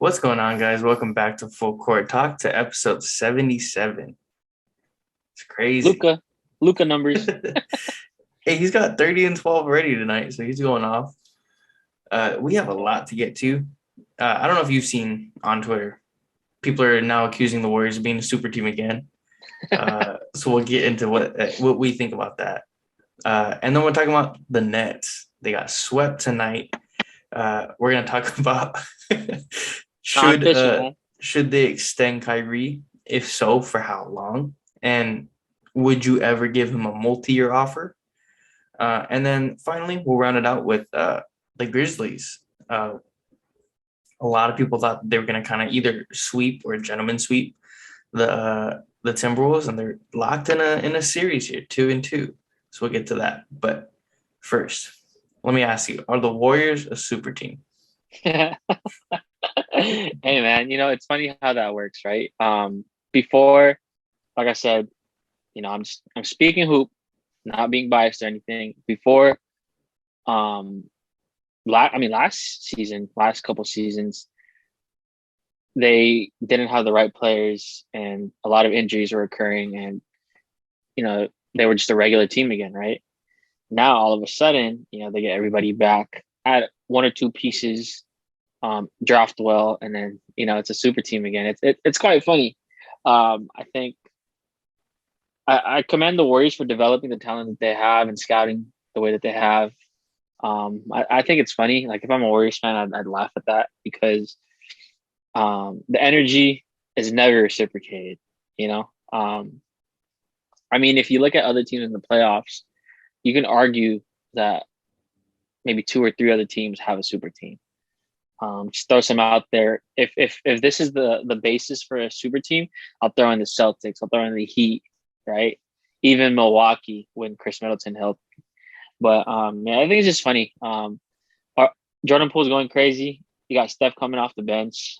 What's going on, guys? Welcome back to Full Court Talk to episode 77. It's crazy. Luca, Luca numbers. Hey, he's got 30 and 12 already tonight, so he's going off. We have a lot to get to. I don't know if you've seen on Twitter, people are now accusing the Warriors of being a super team again. So we'll get into what we think about that. And then we're talking about the Nets. They got swept tonight. We're gonna talk about should Competition, uh man. should they extend Kyrie? If so, for how long? And would you ever give him a multi-year offer? And then finally, we'll round it out with the Grizzlies. A lot of people thought they were going to kind of either sweep or gentleman sweep the Timberwolves, and they're locked in a series here, 2-2. So we'll get to that. But first, let me ask you: are the Warriors a super team? Hey, man. It's funny how that works, right? Before, like I said, I'm speaking hoop, not being biased or anything. Before, um, last season, last couple seasons, they didn't have the right players, and a lot of injuries were occurring, and they were just a regular team again, right? Now, all of a sudden, they get everybody back at one or two pieces, draft well, and then it's a super team again. It's quite funny. I think I commend the Warriors for developing the talent that they have and scouting the way that they have. I think it's funny. Like if I'm a Warriors fan, I'd laugh at that because the energy is never reciprocated. You know, I mean, if you look at other teams in the playoffs, you can argue that maybe two or three other teams have a super team. Just throw some out there. If this is the basis for a super team, I'll throw in the Celtics. I'll throw in the Heat, right? Even Milwaukee when Chris Middleton helped. But yeah, I think it's just funny. Jordan Poole's going crazy. You got Steph coming off the bench.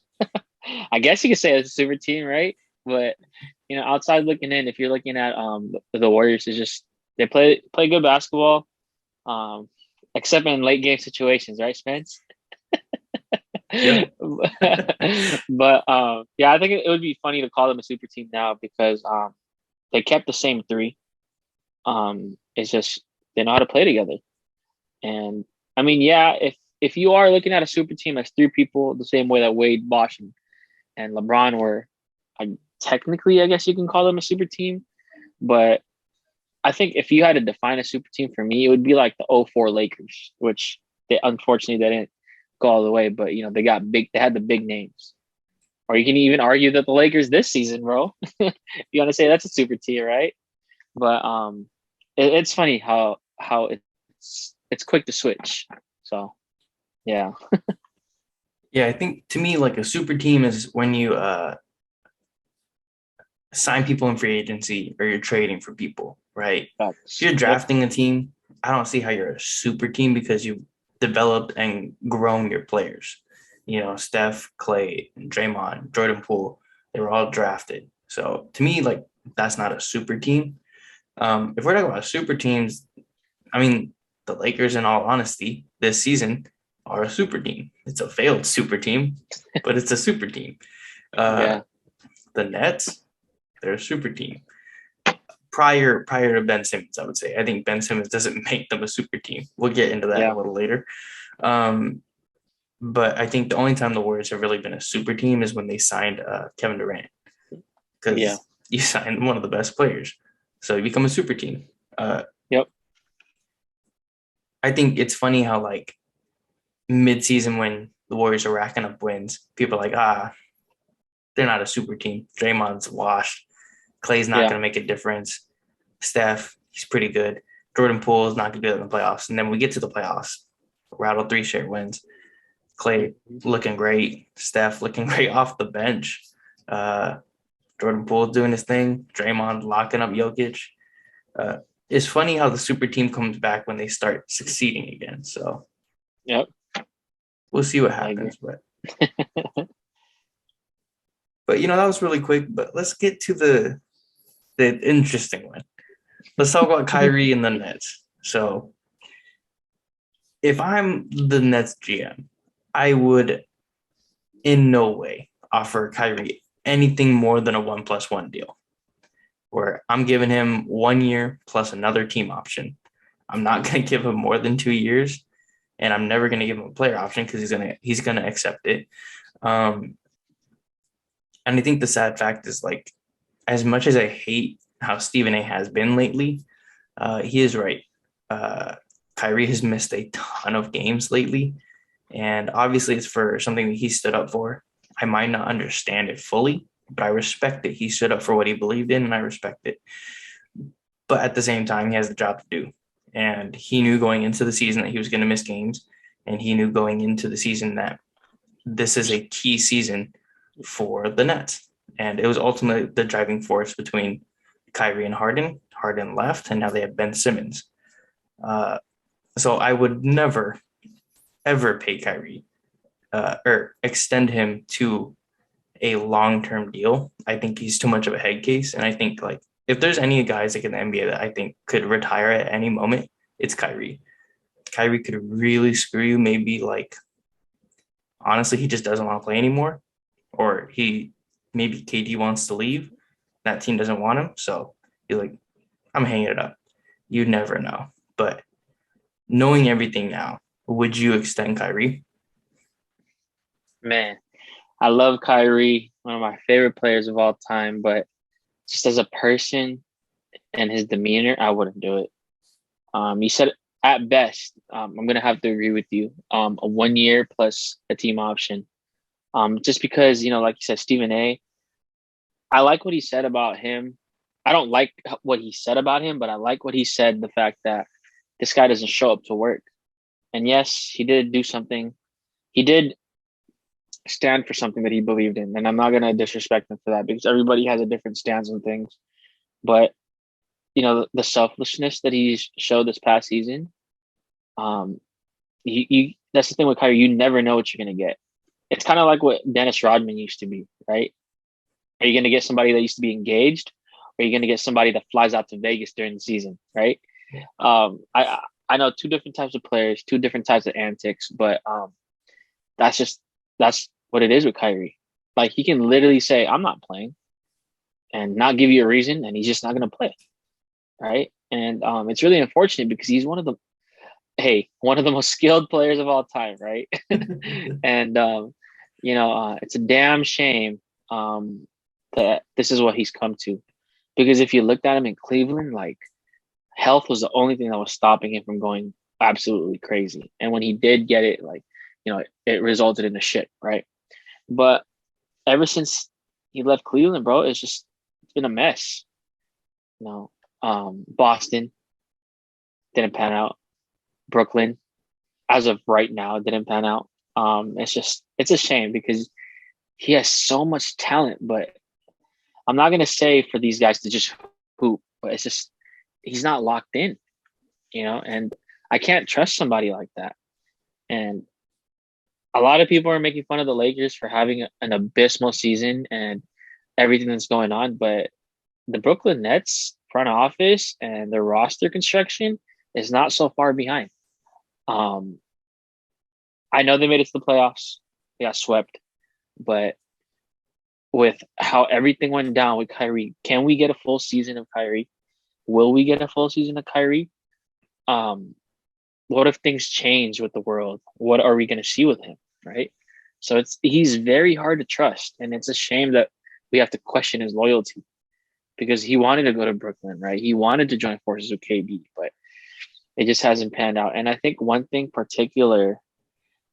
I guess you could say it's a super team, right? But outside looking in, if you're looking at the Warriors, is just they play good basketball, um, except in late game situations, right, Spence? Yeah. But yeah, I think it would be funny to call them a super team now because they kept the same three. It's just they know how to play together. And I mean, yeah, if you are looking at a super team as three people, the same way that Wade, Bosh, and LeBron were, technically, I guess you can call them a super team. But I think if you had to define a super team for me, it would be like the '04 Lakers, which unfortunately they didn't go all the way, but they had the big names. Or you can even argue that the Lakers this season, bro. You want to say that's a super team, right? But it's funny how it's quick to switch. So yeah. Yeah, I think to me, like a super team is when you sign people in free agency or you're trading for people, right? If you're Yep. drafting a team, I don't see how you're a super team because you've developed and grown your players. Steph, Clay, Draymond, Jordan Poole, they were all drafted. So to me, like that's not a super team. If we're talking about super teams, I mean, the Lakers, in all honesty, this season are a super team. It's a failed super team, but it's a super team. Uh, Yeah. the Nets, they're a super team. Prior to Ben Simmons, I would say. I think Ben Simmons doesn't make them a super team. We'll get into that a Yeah. little later. Um, but I think the only time the Warriors have really been a super team is when they signed Kevin Durant Yeah. because you signed one of the best players, so you become a super team. Uh, Yep. I think it's funny how like mid-season when the Warriors are racking up wins, people are like, they're not a super team. Draymond's washed. Clay's not Yeah. going to make a difference. Steph, he's pretty good. Jordan Poole is not going to do it in the playoffs. And then we get to the playoffs, rattle three straight wins. Clay Mhm. looking great. Steph looking great off the bench. Uh, Jordan Poole doing his thing. Draymond locking up Jokic. Uh, it's funny how the super team comes back when they start succeeding again. So Yep. we'll see what I agree. happens. But that was really quick. But let's get to the interesting one. Let's talk about Kyrie and the Nets. So if I'm the Nets GM, I would in no way offer Kyrie anything more than a 1+1 deal, where I'm giving him 1 year plus another team option. I'm not going to give him more than 2 years, and I'm never going to give him a player option because he's gonna accept it. Um, and I think the sad fact is, like, as much as I hate how Stephen A has been lately, he is right. Uh, Kyrie has missed a ton of games lately, and obviously it's for something that he stood up for. I might not understand it fully, but I respect it. He stood up for what he believed in, and I respect it. But at the same time, he has the job to do. And he knew going into the season that he was going to miss games. And he knew going into the season that this is a key season for the Nets. And it was ultimately the driving force between Kyrie and Harden. Harden left, and now they have Ben Simmons. Uh, so I would never, ever pay Kyrie or extend him to a long-term deal. I think he's too much of a head case. And I think, like, if there's any guys like in the NBA that I think could retire at any moment, it's Kyrie. Kyrie could really screw you. Maybe, like, honestly, he just doesn't want to play anymore, or maybe KD wants to leave. That team doesn't want him, so he's like, I'm hanging it up. You never know. But knowing everything now, would you extend Kyrie? Man, I love Kyrie, one of my favorite players of all time, but just as a person and his demeanor, I wouldn't do it. You said at best, I'm gonna have to agree with you. A 1 year plus a team option. Just because, like you said, Stephen A. I like what he said about him. I don't like what he said about him, but I like what he said. The fact that this guy doesn't show up to work. And yes, he did do something. He did stand for something that he believed in, and I'm not gonna disrespect him for that because everybody has a different stance on things. But the selflessness that he's showed this past season, um, you that's the thing with Kyrie. You never know what you're gonna get. It's kind of like what Dennis Rodman used to be, right? Are you gonna get somebody that used to be engaged, or are you gonna get somebody that flies out to Vegas during the season, right? I know two different types of players, two different types of antics, but that's just that's what it is with Kyrie. Like he can literally say, "I'm not playing," and not give you a reason, and he's just not gonna play, right? And it's really unfortunate because he's one of the most skilled players of all time, right? And it's a damn shame that this is what he's come to. Because if you looked at him in Cleveland, like health was the only thing that was stopping him from going absolutely crazy. And when he did get it, like it resulted in a shit, right? But ever since he left Cleveland, bro, it's been a mess. Boston didn't pan out. Brooklyn, as of right now, didn't pan out. It's a shame because he has so much talent, but I'm not gonna say for these guys to just hoop, but it's just he's not locked in, and I can't trust somebody like that. And a lot of people are making fun of the Lakers for having an abysmal season and everything that's going on, but the Brooklyn Nets front office and their roster construction is not so far behind. Um, I know they made it to the playoffs. They got swept, but with how everything went down with Kyrie, can we get a full season of Kyrie? Will we get a full season of Kyrie? Um, what if things change with the world? What are we going to see with him? Right. So he's very hard to trust, and it's a shame that we have to question his loyalty because he wanted to go to Brooklyn, right? He wanted to join forces with KD, but it just hasn't panned out. And I think one thing particular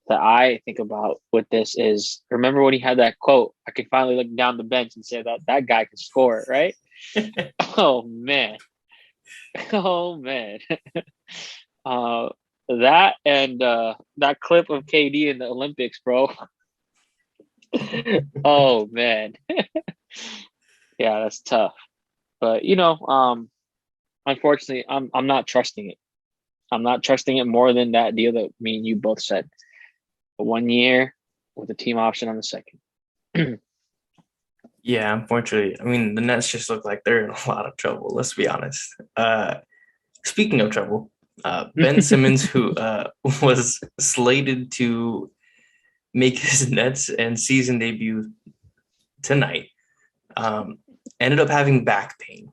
that I think about with this is remember when he had that quote, I can finally look down the bench and say that guy can score, right? Oh man. Oh man. uh that and that clip of KD in the Olympics, bro. Oh man. Yeah, that's tough. But unfortunately I'm not trusting it. I'm not trusting it more than that deal that me and you both said. 1 year with a team option on the second. Yeah, unfortunately. I mean, the Nets just look like they're in a lot of trouble, let's be honest. Speaking of trouble, Ben Simmons, who was slated to make his Nets and season debut tonight. Um, Ended up having back pain,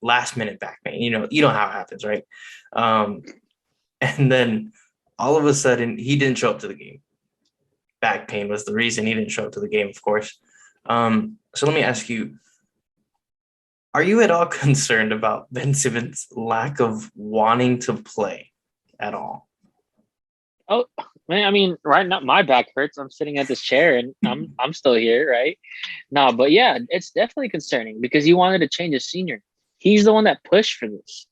last minute back pain. You know how it happens, right? Um, and then all of a sudden, he didn't show up to the game. Back pain was the reason he didn't show up to the game, of course. So let me ask you, are you at all concerned about Ben Simmons' lack of wanting to play at all? Oh man, I mean, right now my back hurts. I'm sitting at this chair and I'm still here, right? No, but yeah, it's definitely concerning because he wanted to change his senior. He's the one that pushed for this.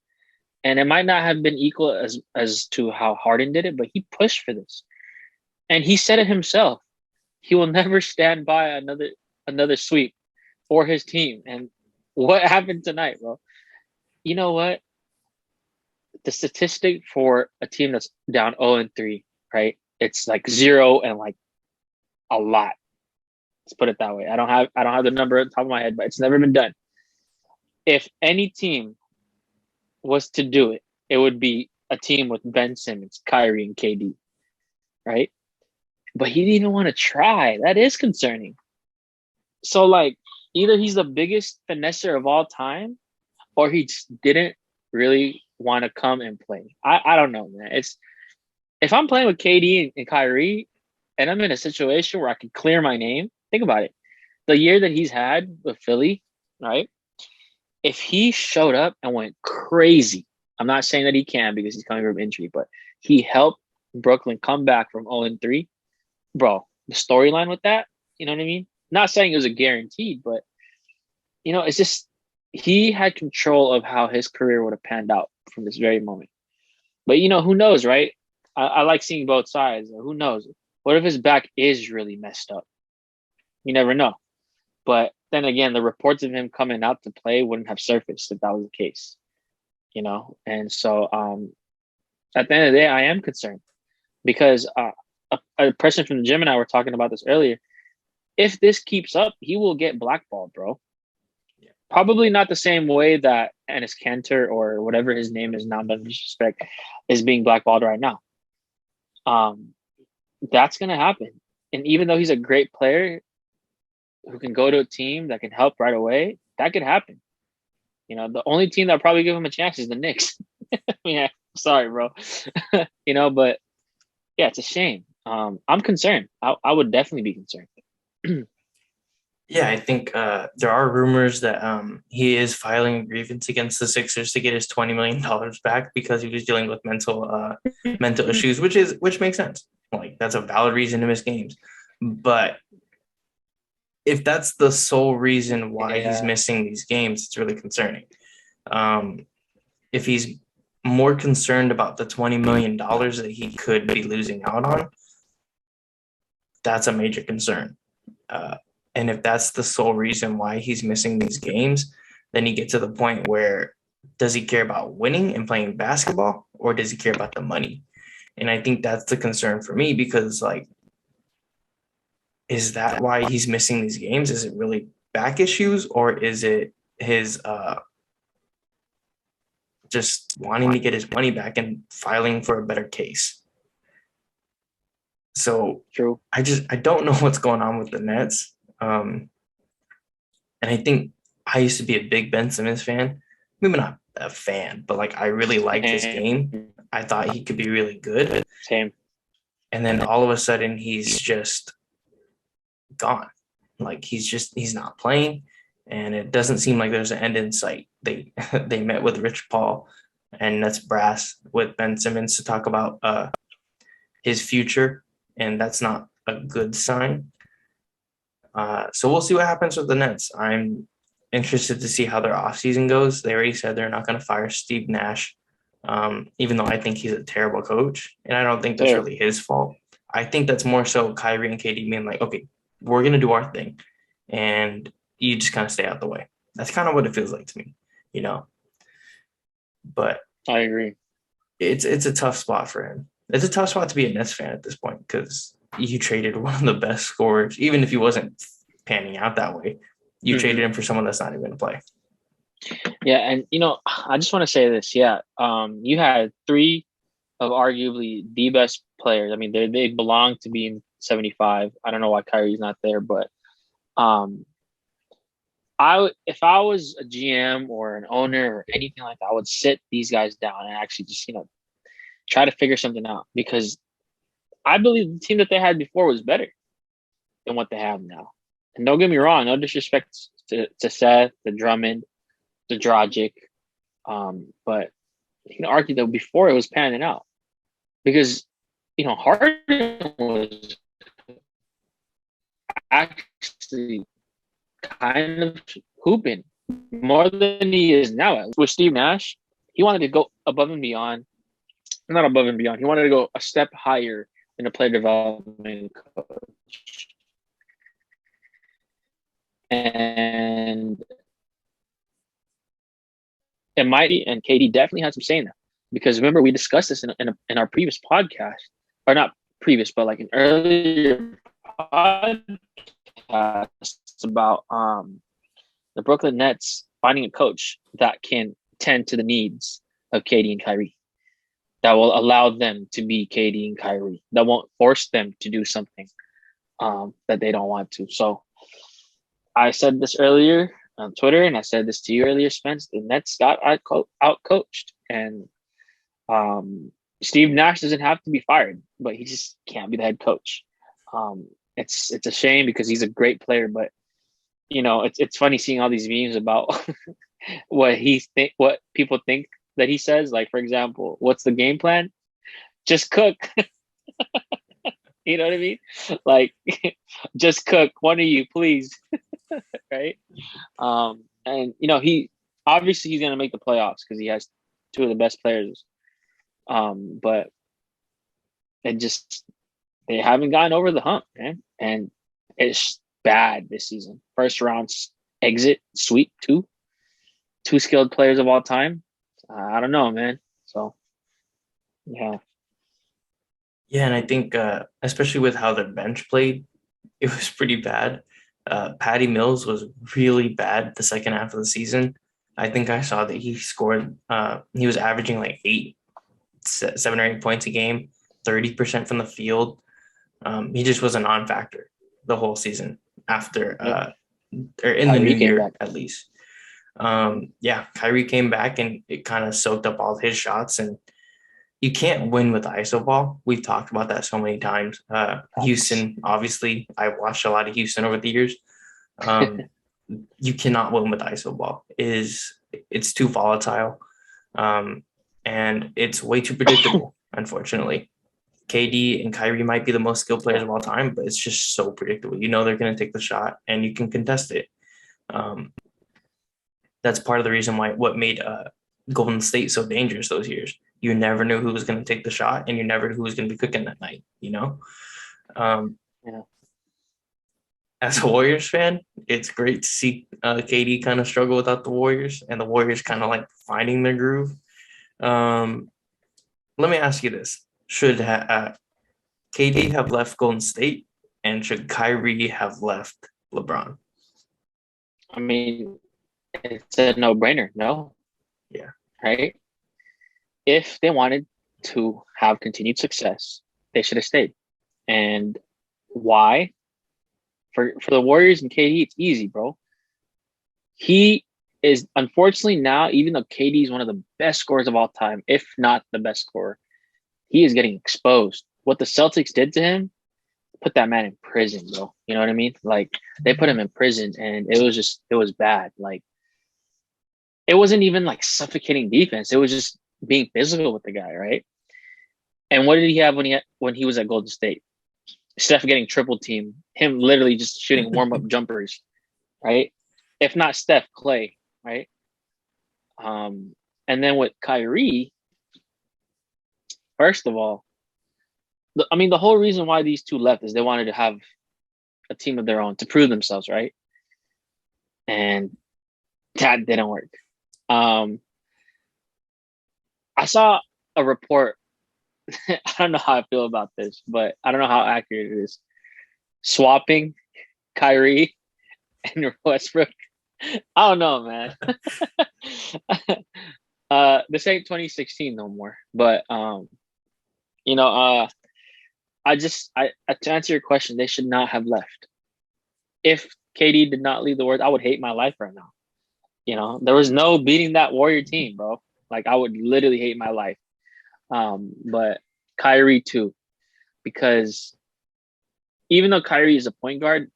And it might not have been equal as to how Harden did it, but he pushed for this. And he said it himself. He will never stand by another sweep for his team. And what happened tonight, bro? You know what? The statistic for a team that's down 0-3, right? It's like 0 and like a lot. Let's put it that way. I don't have the number on top of my head, but it's never been done. If any team was to do it, it would be a team with Ben Simmons, Kyrie, and KD, right? But he didn't even want to try. That is concerning. So like either he's the biggest finesser of all time, or he just didn't really want to come and play. I don't know, man. It's if I'm playing with KD and Kyrie, and I'm in a situation where I can clear my name. Think about it. The year that he's had with Philly, right? If he showed up and went crazy, I'm not saying that he can because he's coming from injury, but he helped Brooklyn come back from 0-3. Bro, the storyline with that, you know what I mean? Not saying it was a guaranteed, but it's just he had control of how his career would have panned out from this very moment. But who knows, right? I like seeing both sides. Who knows? What if his back is really messed up? You never know. But then again, the reports of him coming out to play wouldn't have surfaced if that was the case. And so at the end of the day, I am concerned because a person from the gym and I were talking about this earlier. If this keeps up, he will get blackballed, bro. Yeah. Probably not the same way that Enes Kanter or whatever his name is now, no disrespect, is being blackballed right now. That's gonna happen. And even though he's a great player who can go to a team that can help right away, that could happen. The only team that probably give him a chance is the Knicks. Yeah, sorry, bro. But yeah, it's a shame. I'm concerned. I would definitely be concerned. Yeah, I think there are rumors that he is filing a grievance against the Sixers to get his $20 million back because he was dealing with mental issues, which makes sense. Like that's a valid reason to miss games. But if that's the sole reason why he's Yeah. missing these games, it's really concerning. If he's more concerned about the $20 million that he could be losing out on, that's a major concern. And if that's the sole reason why he's missing these games, then you get to the point where does he care about winning and playing basketball or does he care about the money? And I think that's the concern for me because, like, is that why he's missing these games? Is it really back issues or is it his just wanting to get his money back and filing for a better case? So True. I don't know what's going on with the Nets. And I think I used to be a big Ben Simmons fan. Maybe not a fan, but like I really liked his game. I thought he could be really good. Same. And then all of a sudden he's just gone. Like he's not playing. And it doesn't seem like there's an end in sight. They they met with Rich Paul and Nets brass with Ben Simmons to talk about his future, and that's not a good sign. So we'll see what happens with the Nets. I'm interested to see how their offseason goes. They already said they're not going to fire Steve Nash, even though I think he's a terrible coach, and I don't think that's really his fault. I think that's more so Kyrie and KD being like, okay, we're going to do our thing, and you just kind of stay out the way. That's kind of what it feels like to me, you know. But I agree. It's a tough spot for him. It's a tough spot to be a Nets fan at this point because you traded one of the best scorers, even if he wasn't panning out that way. You traded him for someone that's not even going to play. Yeah, and I just want to say this. Yeah, you had three of arguably the best players. I mean, they belong to be in 75. I don't know why Kyrie's not there, but um, if I was a GM or an owner or anything like that, I would sit these guys down and actually just try to figure something out, because I believe the team that they had before was better than what they have now. And don't get me wrong, no disrespect to Seth, to Drummond, to Dragic, but you can argue that before it was panning out, because Harden was actually kind of hooping more than he is now. With Steve Nash, he wanted to go above and beyond. Not above and beyond. He wanted to go a step higher in a player development coach. And it might be, and KD definitely had some say in that. Because remember, we discussed this in our previous podcast, or not previous, but like an earlier podcast about the Brooklyn Nets finding a coach that can tend to the needs of KD and Kyrie, that will allow them to be KD and Kyrie, that won't force them to do something that they don't want to. So I said this earlier on Twitter, and I said this to you earlier, Spence. The Nets got out coached, and Steve Nash doesn't have to be fired, but he just can't be the head coach. It's a shame, because he's a great player, but it's funny seeing all these memes about what people think that he says. Like, for example, what's the game plan? Just cook. You know what I mean? Like, just cook. One of you, please. Right? And he obviously he's gonna make the playoffs because he has two of the best players. But they haven't gotten over the hump, man. And it's bad this season. First round exit, sweep, two skilled players of all time. I don't know, man. So yeah. Yeah, and I think especially with how their bench played, it was pretty bad. Patty Mills was really bad the second half of the season. I think I saw that he scored. He was averaging like 7 or 8 points a game, 30% from the field. He just was a non-factor the whole season after, or in the new year at least. Yeah, Kyrie came back and it kind of soaked up all his shots, and you can't win with ISO ball. We've talked about that so many times. Houston, obviously, I've watched a lot of Houston over the years. You cannot win with ISO ball. It's too volatile, and it's way too predictable. Unfortunately, KD and Kyrie might be the most skilled players of all time, but it's just so predictable. They're going to take the shot, and you can contest it. That's part of the reason what made Golden State so dangerous those years. You never knew who was going to take the shot, and you never knew who was going to be cooking that night. Yeah. As a Warriors fan, it's great to see KD kind of struggle without the Warriors, and the Warriors kind of like finding their groove. Let me ask you this: should KD have left Golden State, and should Kyrie have left LeBron? I mean, it's a no-brainer. No. Yeah. Right? If they wanted to have continued success, they should have stayed. And why? For the Warriors and KD, it's easy, bro. He is, unfortunately now, even though KD is one of the best scorers of all time, if not the best scorer, he is getting exposed. What the Celtics did to him put that man in prison, bro. You know what I mean? Like, they put him in prison, and it was bad. Like, it wasn't even like suffocating defense. It was just being physical with the guy, right? And what did he have when he was at Golden State? Steph getting triple team, him literally just shooting warm-up jumpers, right? If not Steph, Clay, right? And then with Kyrie, first of all, the whole reason why these two left is they wanted to have a team of their own to prove themselves, right? And that didn't work. I saw a report. I don't know how I feel about this, but I don't know how accurate it is. Swapping Kyrie and Westbrook. I don't know, man. This ain't 2016 no more. But I to answer your question, they should not have left. If KD did not leave the Warriors, I would hate my life right now. There was no beating that Warrior team, bro. Like I would literally hate my life. But Kyrie too, because even though Kyrie is a point guard,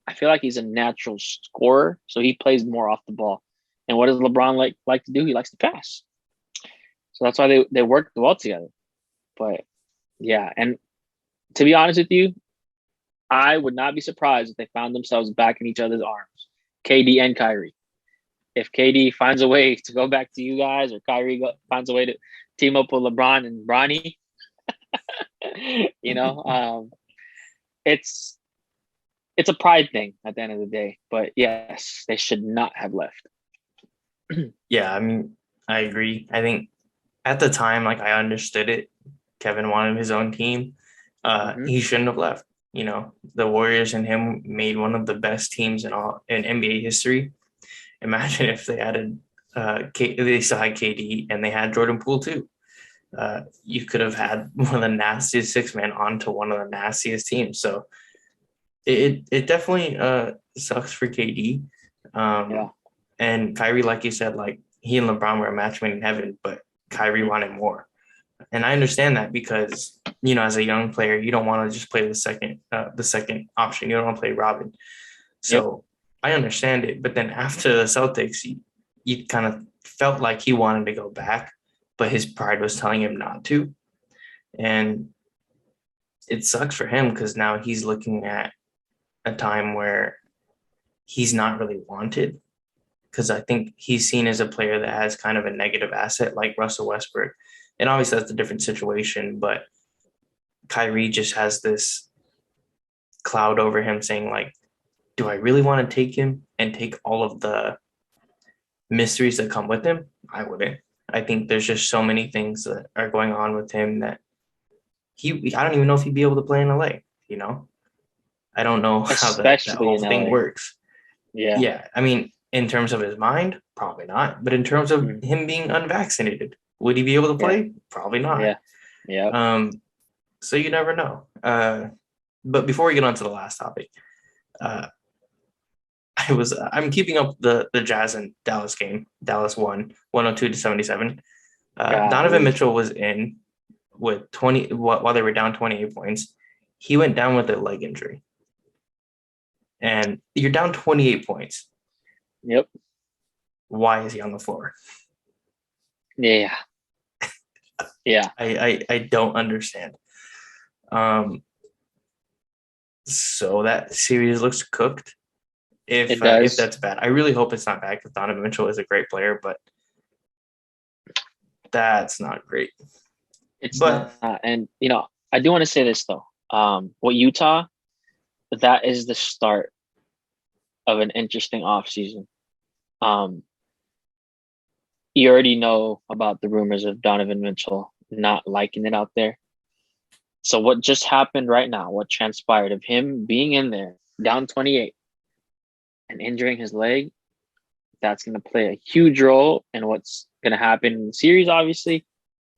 I feel like he's a natural scorer, so he plays more off the ball. And what does LeBron like to do? He likes to pass. So that's why they work well together. But yeah, and to be honest with you, I would not be surprised if they found themselves back in each other's arms, KD and Kyrie. If KD finds a way to go back to you guys, or Kyrie finds a way to team up with LeBron and Bronny, you know, it's it's a pride thing at the end of the day. But yes, they should not have left. Yeah, I mean, I agree. I think at the time, like I understood it. Kevin wanted his own team. Mm-hmm. He shouldn't have left. The Warriors and him made one of the best teams in NBA history. Imagine if they added they still had KD and they had Jordan Poole too. You could have had one of the nastiest six man onto one of the nastiest teams. So it definitely sucks for KD. Yeah. And Kyrie, like you said, like he and LeBron were a match made in heaven, but Kyrie wanted more. And I understand that because, as a young player, you don't want to just play the second option. You don't want to play Robin. Yep. So I understand it. But then after the Celtics, you kind of felt like he wanted to go back, but his pride was telling him not to. And it sucks for him because now he's looking at a time where he's not really wanted. Because I think he's seen as a player that has kind of a negative asset like Russell Westbrook. And obviously that's a different situation, but Kyrie just has this cloud over him saying, like, do I really want to take him and take all of the mysteries that come with him? I wouldn't. I think there's just so many things that are going on with him that I don't even know if he'd be able to play in LA, you know? I don't know how that Especially whole in thing LA. works. Yeah. Yeah, I mean, in terms of his mind, probably not. But in terms of Mm. him being unvaccinated, would he be able to Yeah. play? Probably not. Yeah. Yeah. So you never know. But before we get on to the last topic, uh, I'm keeping up the Jazz and Dallas game. Dallas won 102-77. Donovan Golly. Mitchell was in with 20 while they were down 28 points. He went down with a leg injury. And you're down 28 points. Yep. Why is he on the floor? Yeah. Yeah. I don't understand. So that series looks cooked. It If does. that's bad, I really hope it's not bad because Donovan Mitchell is a great player, but that's not great. It's But not. And I do want to say this though. What Utah, that is the start of an interesting offseason. Um, you already know about the rumors of Donovan Mitchell not liking it out there. So what just happened right now, what transpired of him being in there down 28 and injuring his leg, that's going to play a huge role in what's going to happen in the series, obviously.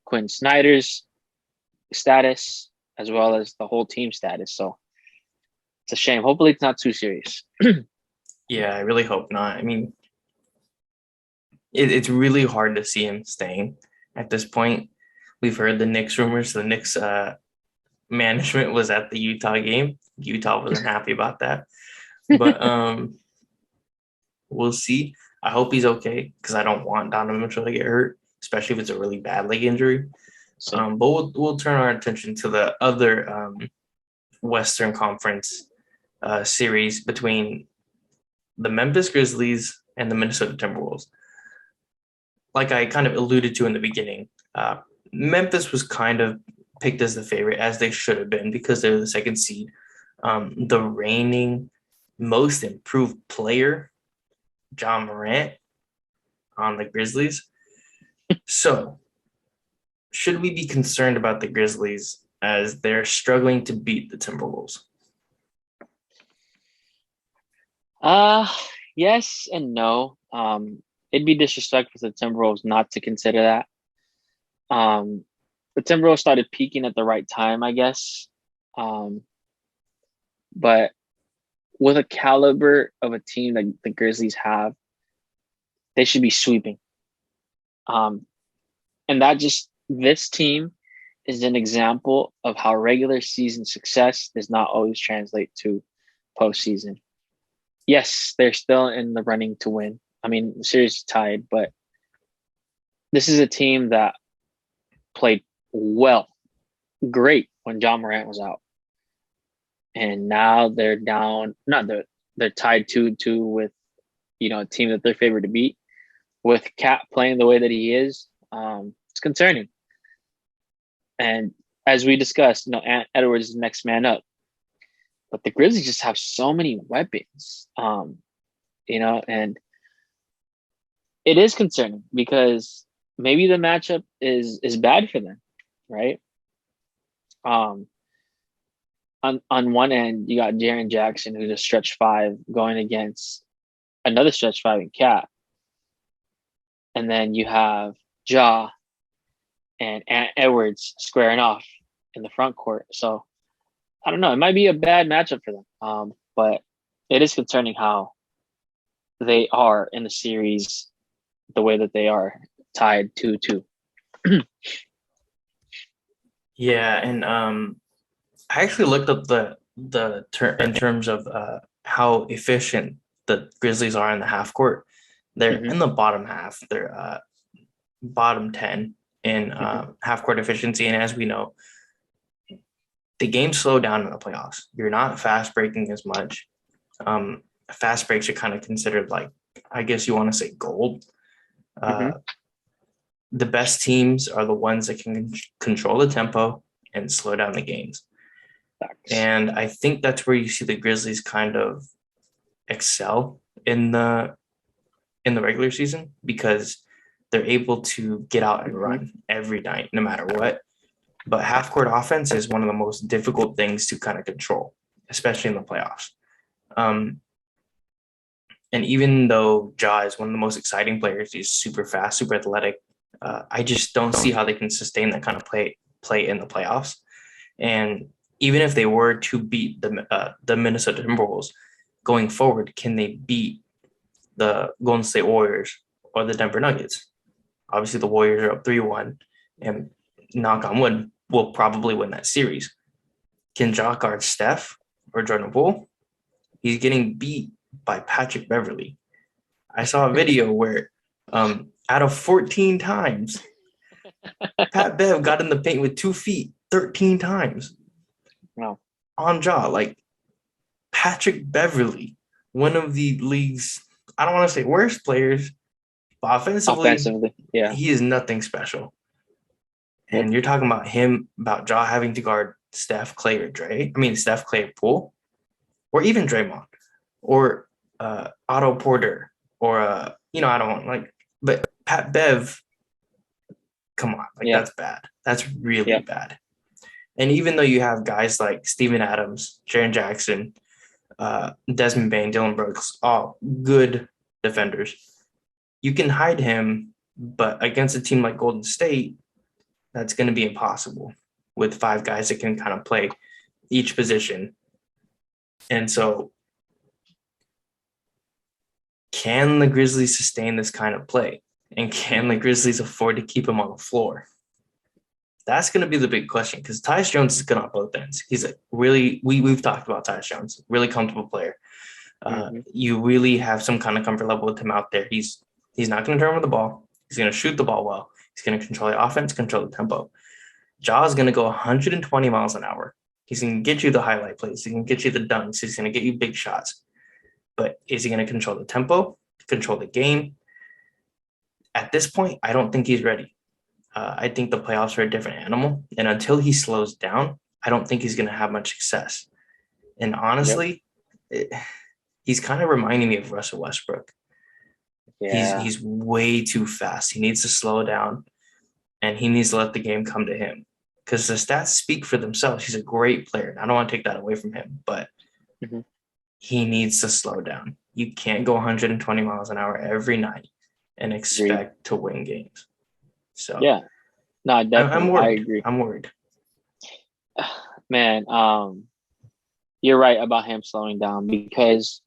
Quinn Snyder's status, as well as the whole team status. So it's a shame. Hopefully it's not too serious. yeah, I really hope not. I mean, it's really hard to see him staying at this point. We've heard the Knicks rumors. The Knicks management was at the Utah game. Utah wasn't happy about that. But we'll see. I hope he's okay because I don't want Donovan Mitchell to get hurt, especially if it's a really bad leg injury. But we'll turn our attention to the other Western Conference series between the Memphis Grizzlies and the Minnesota Timberwolves. Like I kind of alluded to in the beginning, Memphis was kind of picked as the favorite, as they should have been because they're the second seed. The reigning most improved player, John Morant, on the Grizzlies. So, should we be concerned about the Grizzlies as they're struggling to beat the Timberwolves? Yes and no. It'd be disrespectful to the Timberwolves not to consider that. The Timberwolves started peaking at the right time, I guess. Um, but with a caliber of a team that the Grizzlies have, they should be sweeping. Um, and that just this team is an example of how regular season success does not always translate to postseason. Yes, they're still in the running to win. I mean, the series is tied, but this is a team that played well, great when John Morant was out, and now they're down. Not they're tied 2-2 with a team that they're favored to beat. With Cat playing the way that he is, it's concerning. And as we discussed, Edwards is the next man up. But the Grizzlies just have so many weapons, and it is concerning because maybe the matchup is bad for them, right? On one end, you got Jaren Jackson, who's a stretch five, going against another stretch five in Cat, and then you have Ja and Edwards squaring off in the front court. So I don't know. It might be a bad matchup for them, but it is concerning how they are in the series the way that they are, tied 2-2. Yeah, and I actually looked up the term in terms of how efficient the Grizzlies are in the half court. They're Mm-hmm. in the bottom half. They're bottom 10 in Mm-hmm. half court efficiency. And as we know, the games slow down in the playoffs. You're not fast breaking as much. Fast breaks are kind of considered like, I guess you want to say gold. Mm-hmm. The best teams are the ones that can control the tempo and slow down the games. Facts. And I think that's where you see the Grizzlies kind of excel in the regular season because they're able to get out and Mm-hmm. run every night, no matter what. But half court offense is one of the most difficult things to kind of control, especially in the playoffs. Um, and even though Ja is one of the most exciting players, he's super fast, super athletic. I just don't see how they can sustain that kind of play in the playoffs. And even if they were to beat the Minnesota Timberwolves going forward, can they beat the Golden State Warriors or the Denver Nuggets? Obviously, the Warriors are up 3-1, and knock on wood, will probably win that series. Can Ja guard Steph or Jordan Poole? He's getting beat by Patrick Beverly. I saw a video where out of 14 times, Pat Bev got in the paint with 2 feet 13 times. Wow. On Ja. Like Patrick Beverly, one of the league's, I don't want to say worst players, but offensively, yeah. he is nothing special. Yep. And you're talking about Ja having to guard Steph, Clay, or Steph, Clay, or Poole, or even Draymond, or Otto Porter, or I don't want but Pat Bev, come on, that's bad. That's really bad. And even though you have guys like Steven Adams, Jaren Jackson, Desmond Bane, Dylan Brooks, all good defenders, you can hide him, but against a team like Golden State, that's going to be impossible with 5 guys that can kind of play each position. And so can the Grizzlies sustain this kind of play? And can the Grizzlies afford to keep him on the floor? That's going to be the big question because Tyus Jones is good on both ends. He's a really, we've talked about Tyus Jones, really comfortable player. You really have some kind of comfort level with him out there. He's not going to turn over the ball. He's going to shoot the ball well. He's going to control the offense, control the tempo. Ja is going to go 120 miles an hour. He's going to get you the highlight plays. He can get you the dunks. He's going to get you big shots. But is he going to control the tempo, control the game? At this point, I don't think he's ready. I think the playoffs are a different animal. And until he slows down, I don't think he's going to have much success. And honestly, he's kind of reminding me of Russell Westbrook. Yeah. He's way too fast. He needs to slow down, and he needs to let the game come to him because the stats speak for themselves. He's a great player. I don't want to take that away from him, but he needs to slow down. You can't go 120 miles an hour every night and expect to win games. So yeah, no, definitely, I'm worried. I agree. I'm worried. Man, you're right about him slowing down because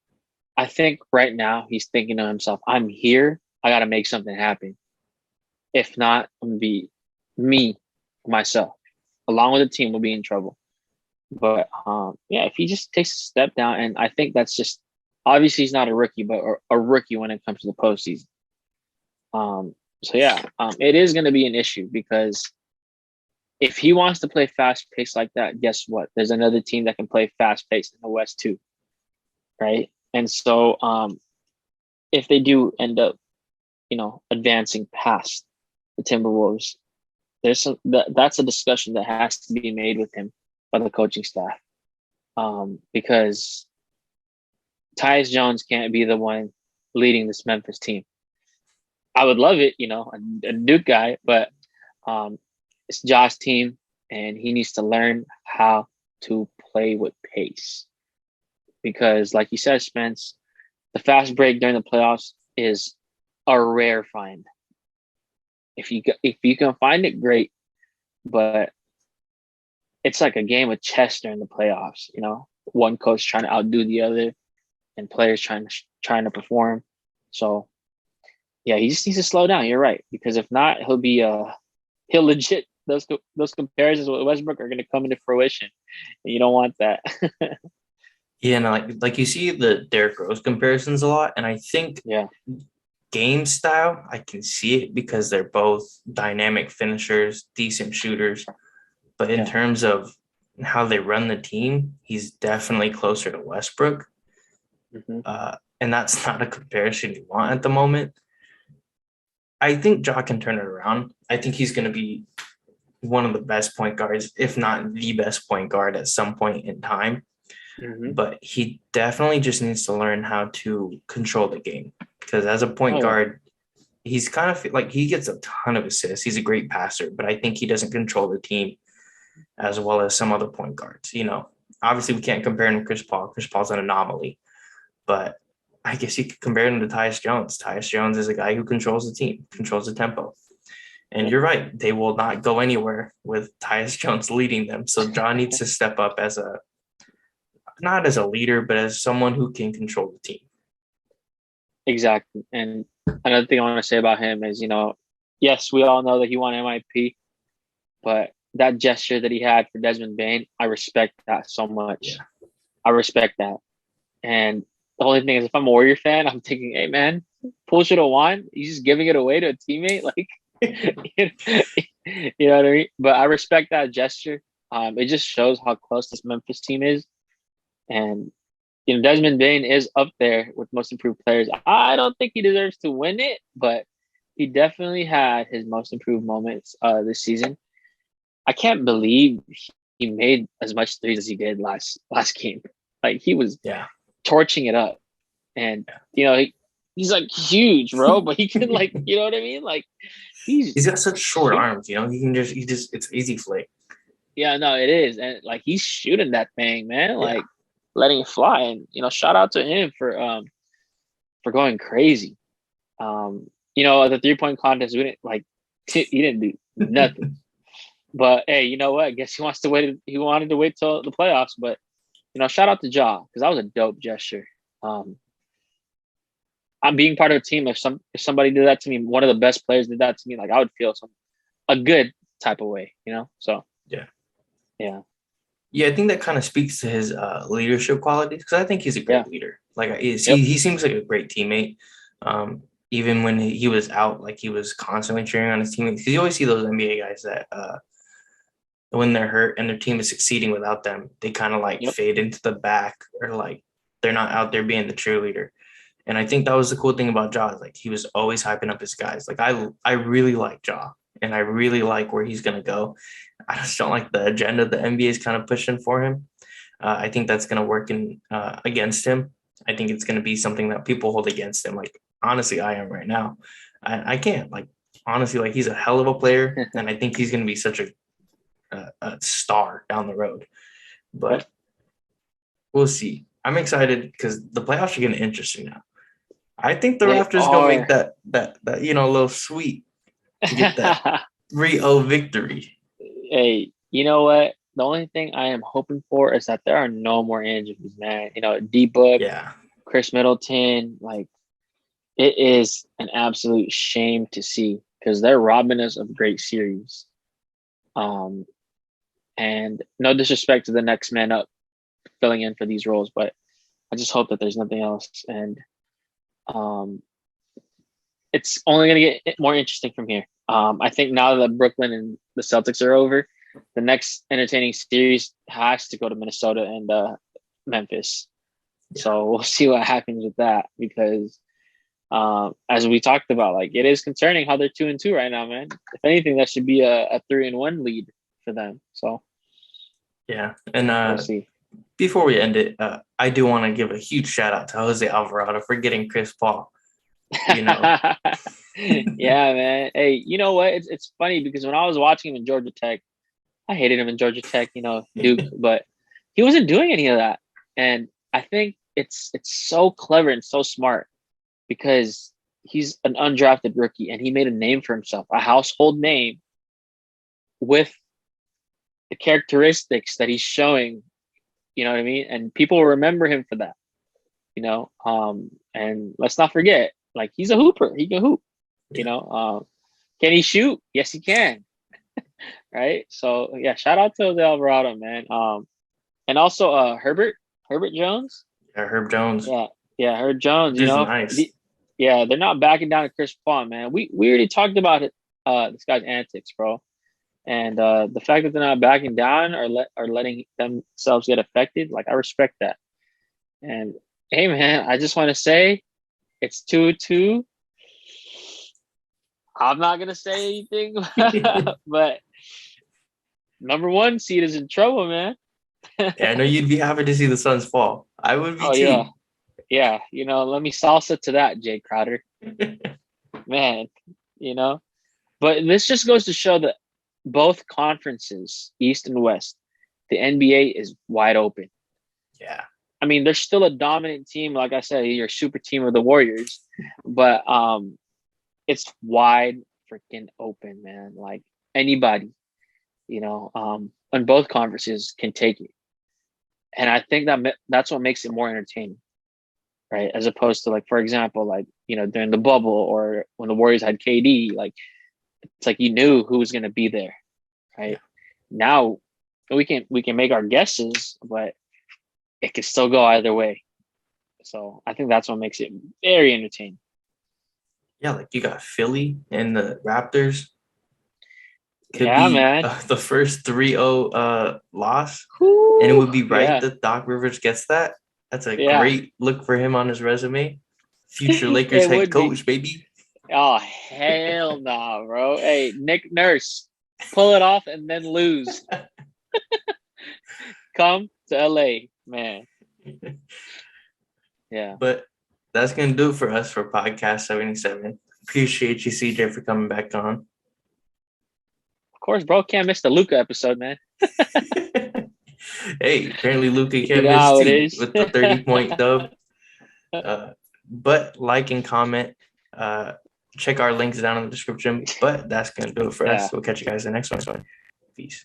I think right now he's thinking to himself, I'm here. I got to make something happen. If not, I'm going to be me, myself, along with the team will be in trouble. But yeah, if he just takes a step down, and I think that's just obviously he's not a rookie, but a rookie when it comes to the postseason. So yeah, it is going to be an issue because if he wants to play fast pace like that, guess what? There's another team that can play fast pace in the West too, right? And so if they do end up, advancing past the Timberwolves, that's a discussion that has to be made with him by the coaching staff, because Tyus Jones can't be the one leading this Memphis team. I would love it, a Duke guy, but it's Josh's team, and he needs to learn how to play with pace. Because, like you said, Spence, the fast break during the playoffs is a rare find. If you can find it, great, but it's like a game of chess during the playoffs. One coach trying to outdo the other, and players trying to perform. So, yeah, he just needs to slow down. You're right, because if not, he'll legit those comparisons with Westbrook are going to come into fruition, and you don't want that. Yeah, and like you see the Derrick Rose comparisons a lot, and I think Yeah, game style, I can see it because they're both dynamic finishers, decent shooters. But in yeah, terms of how they run the team, he's definitely closer to Westbrook. mm-hmm. And that's not a comparison you want at the moment. I think Ja can turn it around. I think he's going to be one of the best point guards, if not the best point guard at some point in time. Mm-hmm. But he definitely just needs to learn how to control the game. Because as a point Oh yeah, guard, he's kind of like he gets a ton of assists. He's a great passer, but I think he doesn't control the team as well as some other point guards. Obviously we can't compare him to Chris Paul. Chris Paul's an anomaly, but I guess you could compare him to Tyus Jones. Tyus Jones is a guy who controls the team, controls the tempo. And yep. you're right. They will not go anywhere with Tyus Jones leading them. So John needs to step up not as a leader, but as someone who can control the team. Exactly. And another thing I want to say about him is, yes, we all know that he won MIP, but that gesture that he had for Desmond Bain, I respect that so much. Yeah. I respect that. And the only thing is, if I'm a Warrior fan, I'm thinking, hey, man, Poole should have won. He's just giving it away to a teammate. Like, you know what I mean? But I respect that gesture. It just shows how close this Memphis team is. And, Desmond Bain is up there with most improved players. I don't think he deserves to win it, but he definitely had his most improved moments this season. I can't believe he made as much threes as he did last game. Like, he was torching it up, and he's like huge, bro, but he can, like, you know what I mean? Like, he's got such short arms, he just it's easy flick. Yeah, no, it is, and like he's shooting that thing, man, like letting it fly, and shout out to him for going crazy. The 3-point contest, we didn't like he didn't do nothing. But hey, you know what? I guess he wants to wait. He wanted to wait till the playoffs, but shout out to Ja, because that was a dope gesture. I'm being part of a team. If somebody did that to me, one of the best players did that to me, like I would feel a good type of way, So yeah. Yeah, I think that kind of speaks to his leadership qualities, because I think he's a great leader. Like he seems like a great teammate. Even when he was out, like he was constantly cheering on his teammates. Because you always see those NBA guys that when they're hurt and their team is succeeding without them, they kind of like fade into the back, or like they're not out there being the cheerleader. And I think that was the cool thing about Ja. Like he was always hyping up his guys. Like I really like Ja, and I really like where he's gonna go. I just don't like the agenda the NBA is kind of pushing for him. I think that's gonna work against him. I think it's gonna be something that people hold against him. Like honestly, I am right now. I can't, like, honestly, like he's a hell of a player, and I think he's gonna be such a star down the road. But we'll see. I'm excited because the playoffs are getting interesting now. I think the Raptors gonna make that a little sweet to get that 3-0 victory. Hey, you know what? the only thing I am hoping for is that there are no more injuries, man. D Book, Yeah. Chris Middleton, like it is an absolute shame to see because they're robbing us of great series. Um, and no disrespect to the next man up filling in for these roles, but I just hope that there's nothing else. And um, it's only going to get more interesting from here. I think now that Brooklyn and the Celtics are over, the next entertaining series has to go to Minnesota and Memphis. Yeah. So we'll see what happens with that because, as we talked about, like it is concerning how they're 2-2 right now, man. If anything, that should be a 3-1 lead for them. So Yeah. And we'll see. before we end it, I do want to give a huge shout out to Jose Alvarado for getting Chris Paul. Yeah, man. Hey, you know what? It's funny because when I was watching him in Georgia Tech, I hated him in Georgia Tech, Duke, but he wasn't doing any of that. And I think it's so clever and so smart because he's an undrafted rookie and he made a name for himself, a household name with the characteristics that he's showing, you know what I mean? And people will remember him for that, and let's not forget, like he's a hooper. He can hoop, can he shoot? Yes, he can. Right. So yeah, shout out to Jose Alvarado, man. And also Herbert Jones. Yeah, Herb Jones. Yeah, Herb Jones. Which is nice. Yeah, they're not backing down to Chris Paul, man. We already talked about it. This guy's antics, bro, and the fact that they're not backing down or letting themselves get affected, like I respect that. And hey, man, I just want to say it's 2-2. I'm not gonna say anything, but number one seed is in trouble, man. Yeah, I know you'd be happy to see the Suns fall. I would be Oh too. yeah. Let me salsa to that, Jay Crowder. Man, But this just goes to show that both conferences, East and West, the NBA is wide open. Yeah. I mean, there's still a dominant team, like I said, your super team of the Warriors, but it's wide freaking open, man. Like anybody, on both conferences can take it. And I think that's what makes it more entertaining, right? As opposed to, like, for example, like, during the bubble or when the Warriors had KD, like, it's like you knew who was going to be there, right? Yeah. Now we can make our guesses, but it can still go either way. So I think that's what makes it very entertaining. Yeah, like you got Philly and the Raptors. Could be man. The first 3-0 loss. Ooh, and it would be right that Doc Rivers gets that. That's a great look for him on his resume. Future Lakers head coach, baby. Oh, hell no, bro. Hey, Nick Nurse, pull it off and then lose. Come to LA, man. Yeah. But that's going to do it for us for Podcast 77. Appreciate you, CJ, for coming back on. Of course, bro. Can't miss the Luka episode, man. Hey, apparently Luka can't miss too with the 30-point dub. But like and comment. Check our links down in the description. But that's going to do it for us. We'll catch you guys in the next one. Peace.